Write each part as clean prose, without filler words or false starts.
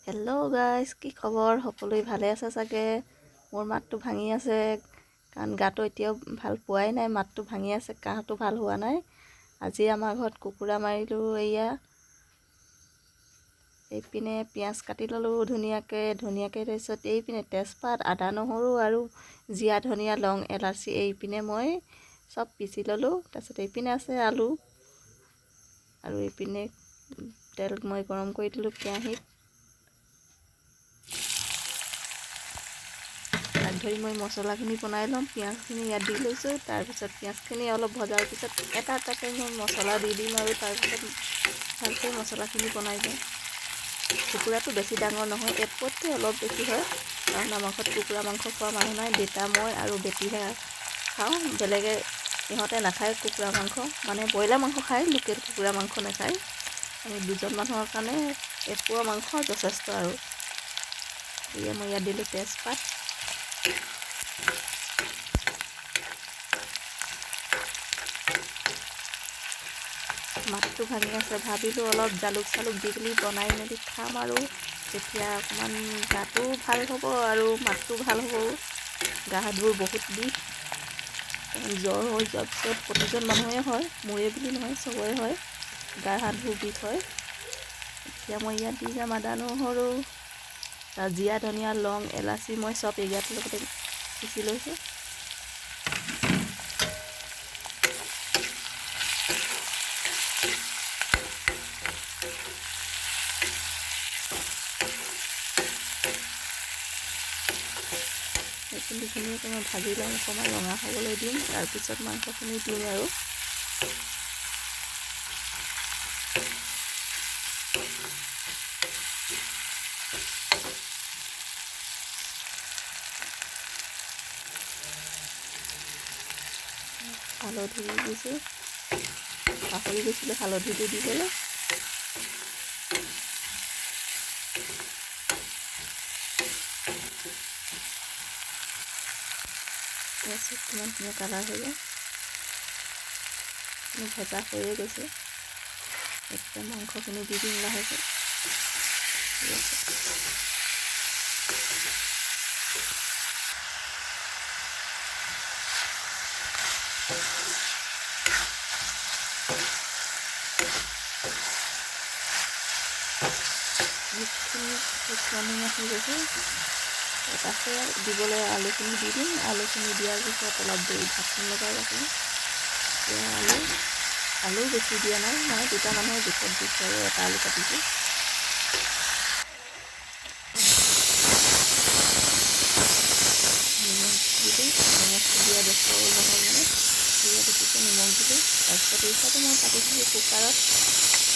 Hello' guys, কি খবৰ? সকলোৱে ভালে আছে চাগে? মোৰ মাতটো ভাঙি আছে কাৰণ গাটো এতিয়াও ভাল পোৱাই নাই। মাতটো ভাঙি আছে, কাহটো ভাল হোৱা নাই। আজি আমাৰ ঘৰত কুকুৰা মাৰিলোঁ। এইপিনে পিঁয়াজ কাটি ল'লোঁ ধুনীয়াকৈ তাৰপিছত এইপিনে তেজপাত, আদা, নহৰু আৰু জীৰা, ধনিয়া, লং, এলাচি এইপিনে মই চব পিচি ল'লোঁ। তাৰপিছত এইপিনে আছে আলু আৰু এইপিনে তেল মই গৰম কৰি দিলোঁ কেৰাহীত। তাক ধৰি মই মছলাখিনি বনাই ল'ম। পিঁয়াজখিনি ইয়াত দি লৈছোঁ। তাৰপিছত পিঁয়াজখিনি অলপ ভজাৰ পিছত এটা এটাকৈ মই মছলা দি দিম আৰু তাৰপিছত ভালকৈ মছলাখিনি বনাই দিম। কুকুৰাটো বেছি ডাঙৰ নহয়, এপতকৈ অলপ বেছি হয় কাৰণ আমাৰ ঘৰত কুকুৰা মাংস খোৱা মানুহ নাই। দেউতা, মই আৰু বেটীহে খাওঁ। বেলেগে সিহঁতে নাখায় কুকুৰা মাংস, মানে ব্ৰইলাৰ মাংস খায়, লোকেল কুকুৰা মাংস নাখায়। আমি দুজন মানুহৰ কাৰণে এপোৱা মাংস যথেষ্ট আৰু। মই ইয়াত দিলোঁ তেজপাত, মাছটো ভাঙি আছে, ভাবিলোঁ অলপ জালুক দি পেলি বনাই মেলি খাম আৰু তেতিয়া অকণমান গাটো ভাল হ'ব আৰু মাতটো ভাল হ'ব। গা হাতবোৰ বহুত বিষ, জ্বৰ হৈ যোৱাৰ পিছত প্ৰতিজন মানুহে হয়, মোৰে বুলি নহয় চবৰে হয়, গা হাতবোৰ বিষ হয়। এতিয়া মই ইয়াত দি যাম আদা, নহৰু, জীৰা, ধনিয়া, লং, এলাচি মই চব ইয়াত লগতে পিচি লৈছোঁ। সেইখিনি ধুনীয়াকৈ মই ভাজি লওঁ, অকণমান ৰঙা হ'বলৈ দিম। তাৰপিছত মাংসখিনি দিম আৰু হালধি দিছোঁ, পাহৰি গৈছিলোঁ হালধিটো দিবলৈ। কিমান ধুনীয়া কালাৰ হৈ যায়, ভজা হৈয়ে গৈছে। এতিয়া মাংসখিনি দি দিম লাহেকৈ। তাতে দিবলৈ আলুখিনি দি দিম। আলুখিনি দিয়াৰ পিছত অলপ দেৰি ঢাকোন লগাই ৰাখিম। আলু বেছি দিয়া নাই, মই দুটা মানুহৰ জোখত দিছোঁ আৰু এটা আলু কাটিছোঁ। নিমখ দিলোঁ, নিমখটো দিয়া দেখুৱাব নহয় মানে দিয়া দেখিছোঁ, নিমখ দিলোঁ। তাৰপিছত এইফালে মই পাতিছিলোঁ কুকাৰত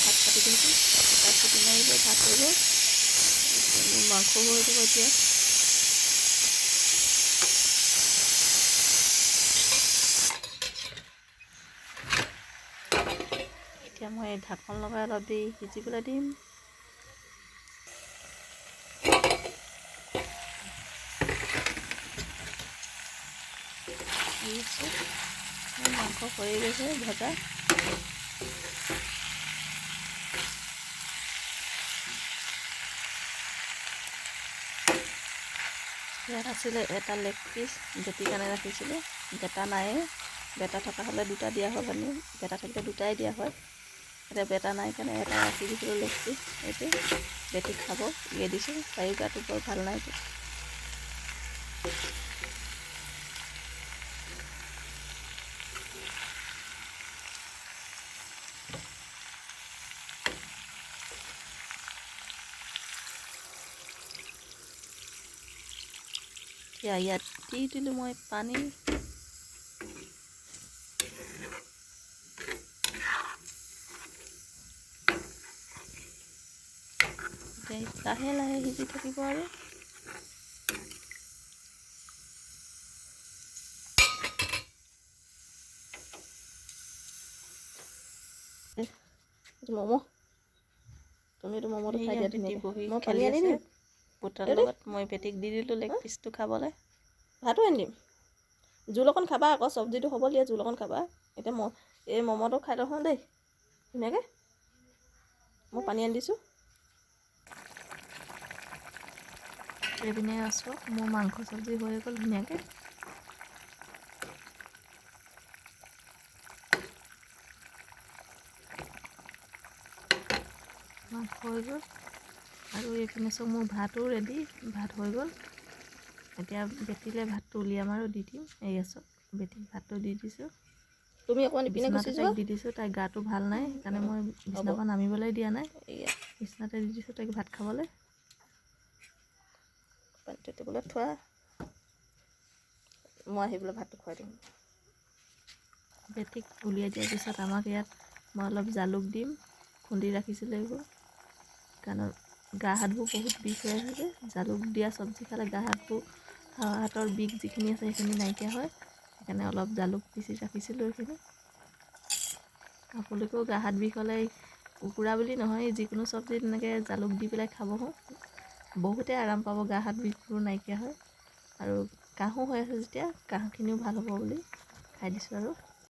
ভাত পাতি থৈছোঁ, এটা চিটি মাৰিলে ভাত হৈ গ'ল। মোৰ মাংস হৈ যাব এতিয়া। এতিয়া মই ঢাকন লগাই অলপ দেৰি সিজিবলৈ দিম। মাংস হৈয়ে গৈছে ভজা। ইয়াত আছিলে এটা লেগ পিচ, বেটিৰ কাৰণে ৰাখিছিলোঁ। বেটা নায়ে, বেটা থকা হ'লে দুটা দিয়া হ'ল, আমি বেটা থাকিলে দুটাই দিয়া হয়। এতিয়া বেটা নাই কাৰণে এটা ৰাখি দিছিলোঁ লেগ পিচ। এইটো বেটিক খাব উলিয়াই দিছোঁ, তাইও গাটো বৰ ভাল নাইতো। ইয়াত দি দিলোঁ মই পানী। লাহে লাহে সিজি থাকিব আৰু ম'ম' তুমিতো ম'ম'টো খাই দিয়া ধুনীয়াকৈ। মই পানী আনি দিম বুটাৰ লগত। মই বেটিক দি দিলোঁ লেগ পিচটো খাবলৈ। ভাতো আনি দিম, জোল অকণ খাবা আকৌ, চব্জিটো হ'ব দিয়া, জোল অকণ খাবা। এতিয়া এই ম'ম'টো খাই লওঁ দেই ধুনীয়াকৈ। মই পানী আনি দিছোঁ। এইপিনে আছোঁ, মোৰ মাংস চব্জি হৈ গ'ল ধুনীয়াকৈ। মাংস হৈ গ'ল আৰু এইপিনে চব মোৰ ভাতো ৰেডি, ভাত হৈ গ'ল। এতিয়া বেটিলে ভাতটো উলিয়াম আৰু দি দিম। এই আছোঁ, বেটিক ভাতটো দি দিছোঁ। তুমি অকণমান ইপিনে গুচি বিচনাতে যোৱা। তাইক দি দিছোঁ, তাইৰ গাটো ভাল নাই সেইকাৰণে মই বিচনাৰ পৰা নামিবলৈ দিয়া নাই। বিচনাতে দি দিছোঁ তাইক ভাত খাবলৈ। পানীটো টেবুলত থোৱা, মই আহি পেলাই ভাতটো খুৱাই দিম। বেটিক উলিয়াই দিয়াৰ পিছত আমাক ইয়াত মই অলপ জালুক দিম, খুন্দি ৰাখিছিলোঁ এইবোৰ, কাৰণ গা হাতবোৰ বহুত বিষ হৈ আছে যে। জালুক দিয়া চব্জি খালে গা হাতৰ বিষ যিখিনি আছে সেইখিনি নাইকিয়া হয়, সেইকাৰণে অলপ জালুক পিচি ৰাখিছিলোঁ। এইখিনি আপোনালোকেও গা হাত বিষ হ'লে কুকুৰা বুলি নহয়, যিকোনো চব্জি তেনেকৈ জালুক দি পেলাই খাব, বহুতে আৰাম পাব, গা হাত বিষবোৰ নাইকিয়া হয়। আৰু কাহো হৈ আছে যেতিয়া কাহখিনিও ভাল হ'ব বুলি খাই দিছোঁ আৰু